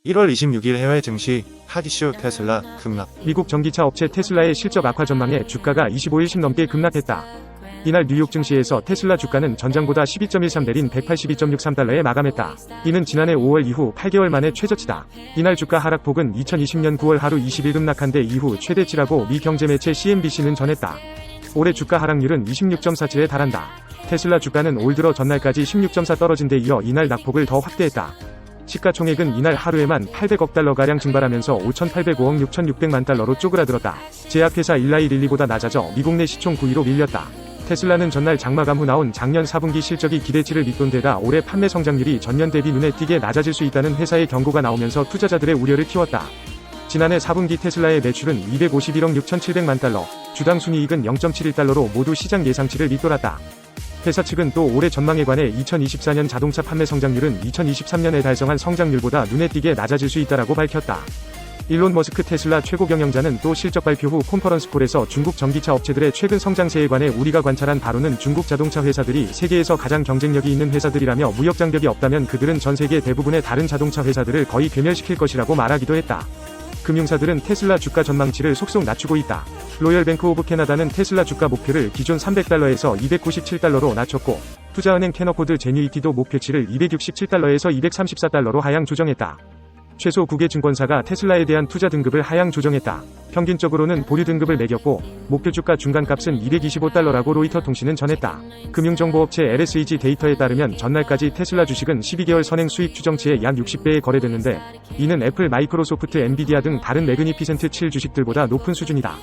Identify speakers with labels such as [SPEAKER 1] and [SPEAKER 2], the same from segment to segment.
[SPEAKER 1] 1월 26일 해외 증시 핫 이슈 테슬라 급락.
[SPEAKER 2] 미국 전기차 업체 테슬라의 실적 악화 전망에 주가가 25일씩 넘게 급락했다. 이날 뉴욕 증시에서 테슬라 주가는 전장보다 12.13 내린 182.63달러에 마감했다. 이는 지난해 5월 이후 8개월 만에 최저치다. 이날 주가 하락폭은 2020년 9월 하루 20일 급락한 데 이후 최대치라고 미 경제 매체 CNBC는 전했다. 올해 주가 하락률은 26.47에 달한다. 테슬라 주가는 올 들어 전날까지 16.4 떨어진 데 이어 이날 낙폭을 더 확대했다. 시가총액은 이날 하루에만 800억 달러가량 증발하면서 5,805억 6,600만 달러로 쪼그라들었다. 제약회사 일라이 릴리보다 낮아져 미국 내 시총 9위로 밀렸다. 테슬라는 전날 장마감 후 나온 작년 4분기 실적이 기대치를 밑돈 데다 올해 판매 성장률이 전년 대비 눈에 띄게 낮아질 수 있다는 회사의 경고가 나오면서 투자자들의 우려를 키웠다. 지난해 4분기 테슬라의 매출은 251억 6,700만 달러, 주당 순이익은 0.71달러로 모두 시장 예상치를 밑돌았다. 회사 측은 또 올해 전망에 관해 2024년 자동차 판매 성장률은 2023년에 달성한 성장률보다 눈에 띄게 낮아질 수 있다라고 밝혔다. 일론 머스크 테슬라 최고 경영자는 또 실적 발표 후 컨퍼런스콜에서 중국 전기차 업체들의 최근 성장세에 관해 우리가 관찰한 바로는 중국 자동차 회사들이 세계에서 가장 경쟁력이 있는 회사들이라며 무역 장벽이 없다면 그들은 전 세계 대부분의 다른 자동차 회사들을 거의 괴멸시킬 것이라고 말하기도 했다. 금융사들은 테슬라 주가 전망치를 속속 낮추고 있다. 로열 뱅크 오브 캐나다는 테슬라 주가 목표를 기존 300달러에서 297달러로 낮췄고, 투자은행 캐너코드 제뉴이티도 목표치를 267달러에서 234달러로 하향 조정했다. 최소 9개 증권사가 테슬라에 대한 투자 등급을 하향 조정했다. 평균적으로는 보류 등급을 매겼고, 목표 주가 중간값은 225달러라고 로이터 통신은 전했다. 금융정보업체 LSEG 데이터에 따르면 전날까지 테슬라 주식은 12개월 선행 수익 추정치의 약 60배에 거래됐는데, 이는 애플, 마이크로소프트, 엔비디아 등 다른 매그니피센트 7 주식들보다 높은 수준이다.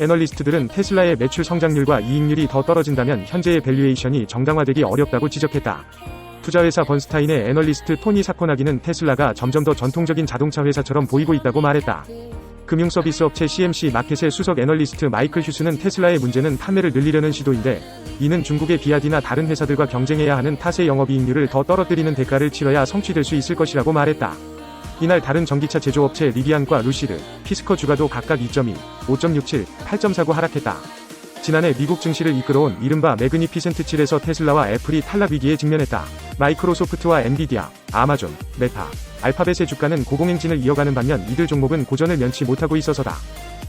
[SPEAKER 2] 애널리스트들은 테슬라의 매출 성장률과 이익률이 더 떨어진다면 현재의 밸류에이션이 정당화되기 어렵다고 지적했다. 투자회사 번스타인의 애널리스트 토니 사코나기는 테슬라가 점점 더 전통적인 자동차 회사처럼 보이고 있다고 말했다. 금융서비스 업체 CMC 마켓의 수석 애널리스트 마이클 휴스는 테슬라의 문제는 판매를 늘리려는 시도인데, 이는 중국의 비아디나 다른 회사들과 경쟁해야 하는 탓의 영업이익률을 더 떨어뜨리는 대가를 치러야 성취될 수 있을 것이라고 말했다. 이날 다른 전기차 제조업체 리비안과 루시드, 피스커 주가도 각각 2.2, 5.67, 8.49 하락했다. 지난해 미국 증시를 이끌어온 이른바 매그니피센트 7에서 테슬라와 애플이 탈락 위기에 직면했다. 마이크로소프트와 엔비디아, 아마존, 메타, 알파벳의 주가는 고공행진을 이어가는 반면 이들 종목은 고전을 면치 못하고 있어서다.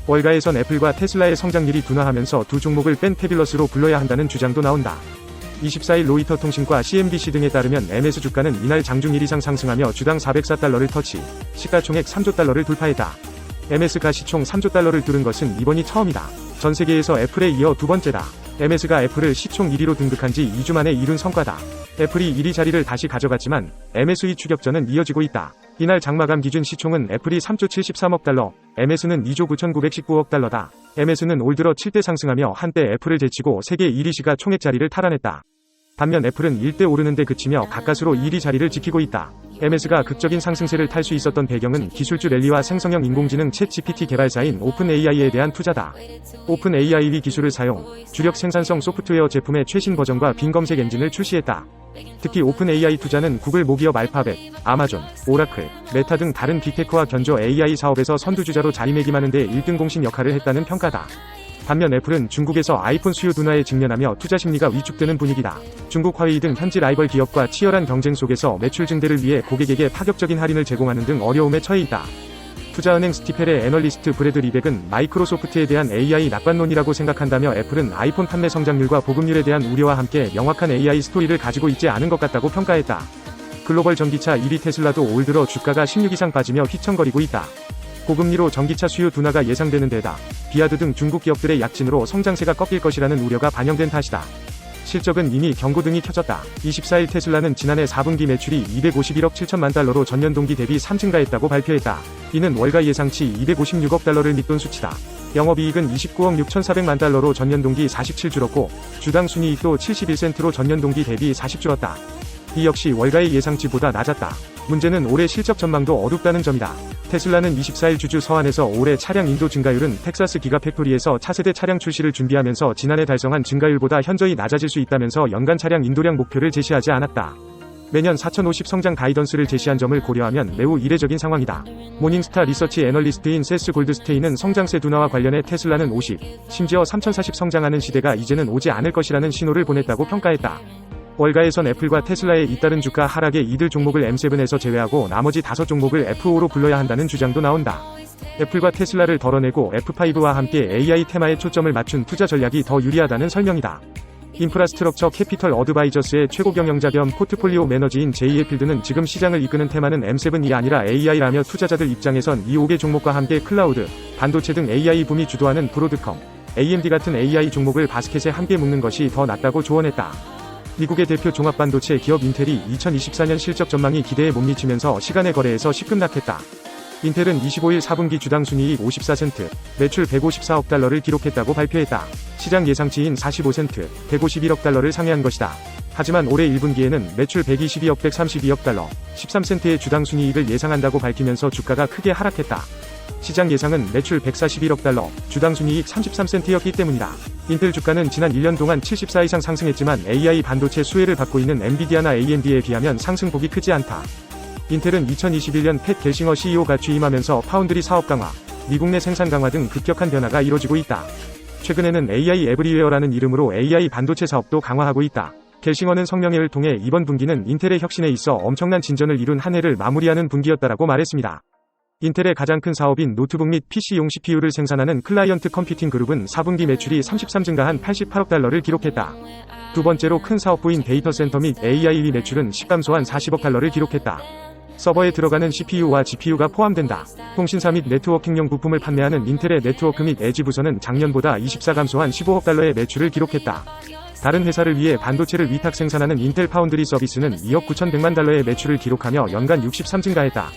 [SPEAKER 2] 월가에선 애플과 테슬라의 성장률이 둔화하면서 두 종목을 뺀 패빌러스로 불러야 한다는 주장도 나온다. 24일 로이터 통신과 CNBC 등에 따르면 MS 주가는 이날 장중 1 이상 상승하며 주당 404달러를 터치, 시가총액 3조 달러를 돌파했다. MS가 시총 3조 달러를 뚫은 것은 이번이 처음이다. 전 세계에서 애플에 이어 두 번째다. MS가 애플을 시총 1위로 등극한 지 2주 만에 이룬 성과다. 애플이 1위 자리를 다시 가져갔지만 MS의 추격전은 이어지고 있다. 이날 장마감 기준 시총은 애플이 3조 73억 달러, MS는 2조 9,919억 달러다. MS는 올 들어 7대 상승하며 한때 애플을 제치고 세계 1위 시가 총액 자리를 탈환했다. 반면 애플은 1대 오르는데 그치며 가까스로 1위 자리를 지키고 있다. MS가 극적인 상승세를 탈 수 있었던 배경은 기술주 랠리와 생성형 인공지능 챗 GPT 개발사인 오픈 AI에 대한 투자다. 오픈 AI의 기술을 사용, 주력 생산성 소프트웨어 제품의 최신 버전과 빈 검색 엔진을 출시했다. 특히 오픈 AI 투자는 구글 모기업 알파벳, 아마존, 오라클, 메타 등 다른 빅테크와 견조 AI 사업에서 선두주자로 자리매김하는 데 1등 공신 역할을 했다는 평가다. 반면 애플은 중국에서 아이폰 수요 둔화에 직면하며 투자 심리가 위축되는 분위기다. 중국 화웨이 등 현지 라이벌 기업과 치열한 경쟁 속에서 매출 증대를 위해 고객에게 파격적인 할인을 제공하는 등 어려움에 처해 있다. 투자은행 스티펠의 애널리스트 브래드 리벡은 마이크로소프트에 대한 AI 낙관론이라고 생각한다며 애플은 아이폰 판매 성장률과 보급률에 대한 우려와 함께 명확한 AI 스토리를 가지고 있지 않은 것 같다고 평가했다. 글로벌 전기차 1위 테슬라도 올 들어 주가가 16 이상 빠지며 휘청거리고 있다. 고금리로 전기차 수요 둔화가 예상되는 데다 비아드 등 중국 기업들의 약진으로 성장세가 꺾일 것이라는 우려가 반영된 탓이다. 실적은 이미 경고등이 켜졌다. 24일 테슬라는 지난해 4분기 매출이 251억 7천만 달러로 전년 동기 대비 3증가했다고 발표했다. 이는 월가 예상치 256억 달러를 밑돈 수치다. 영업이익은 29억 6,400만 달러로 전년 동기 47 줄었고, 주당 순이익도 71센트로 전년 동기 대비 40 줄었다. 이 역시 월가의 예상치보다 낮았다. 문제는 올해 실적 전망도 어둡다는 점이다. 테슬라는 24일 주주 서한에서 올해 차량 인도 증가율은 텍사스 기가팩토리에서 차세대 차량 출시를 준비하면서 지난해 달성한 증가율보다 현저히 낮아질 수 있다면서 연간 차량 인도량 목표를 제시하지 않았다. 매년 4,050 성장 가이던스를 제시한 점을 고려하면 매우 이례적인 상황이다. 모닝스타 리서치 애널리스트인 세스 골드스테인은 성장세 둔화와 관련해 테슬라는 50, 심지어 3,040 성장하는 시대가 이제는 오지 않을 것이라는 신호를 보냈다고 평가했다. 월가에선 애플과 테슬라의 잇따른 주가 하락에 이들 종목을 M7에서 제외하고 나머지 5종목을 F5로 불러야 한다는 주장도 나온다. 애플과 테슬라를 덜어내고 F5와 함께 AI 테마에 초점을 맞춘 투자 전략이 더 유리하다는 설명이다. 인프라스트럭처 캐피털 어드바이저스의 최고 경영자 겸 포트폴리오 매너지인 제이 해필드는 지금 시장을 이끄는 테마는 M7이 아니라 AI라며 투자자들 입장에선 이 5개 종목과 함께 클라우드, 반도체 등 AI 붐이 주도하는 브로드컴, AMD 같은 AI 종목을 바스켓에 함께 묶는 것이 더 낫다고 조언했다. 미국의 대표 종합반도체 기업 인텔이 2024년 실적 전망이 기대에 못 미치면서 시간의 거래에서 시급락했다. 인텔은 25일 4분기 주당 순이익 54센트, 매출 154억 달러를 기록했다고 발표했다. 시장 예상치인 45센트, 151억 달러를 상회한 것이다. 하지만 올해 1분기에는 매출 122억 132억 달러, 13센트의 주당 순이익을 예상한다고 밝히면서 주가가 크게 하락했다. 시장 예상은 매출 141억 달러, 주당 순이익 33센트였기 때문이다. 인텔 주가는 지난 1년 동안 74 이상 상승했지만 AI 반도체 수혜를 받고 있는 엔비디아나 AMD에 비하면 상승폭이 크지 않다. 인텔은 2021년 팻 겔싱어 CEO가 취임하면서 파운드리 사업 강화, 미국 내 생산 강화 등 급격한 변화가 이뤄지고 있다. 최근에는 AI 에브리웨어라는 이름으로 AI 반도체 사업도 강화하고 있다. 겔싱어는 성명회를 통해 이번 분기는 인텔의 혁신에 있어 엄청난 진전을 이룬 한 해를 마무리하는 분기였다라고 말했습니다. 인텔의 가장 큰 사업인 노트북 및 PC용 CPU를 생산하는 클라이언트 컴퓨팅 그룹은 4분기 매출이 33 증가한 88억 달러를 기록했다. 두 번째로 큰 사업부인 데이터 센터 및 AIV 매출은 10 감소한 40억 달러를 기록했다. 서버에 들어가는 CPU와 GPU가 포함된다. 통신사 및 네트워킹용 부품을 판매하는 인텔의 네트워크 및 에지 부서는 작년보다 24 감소한 15억 달러의 매출을 기록했다. 다른 회사를 위해 반도체를 위탁 생산하는 인텔 파운드리 서비스는 2억 9,100만 달러의 매출을 기록하며 연간 63 증가했다.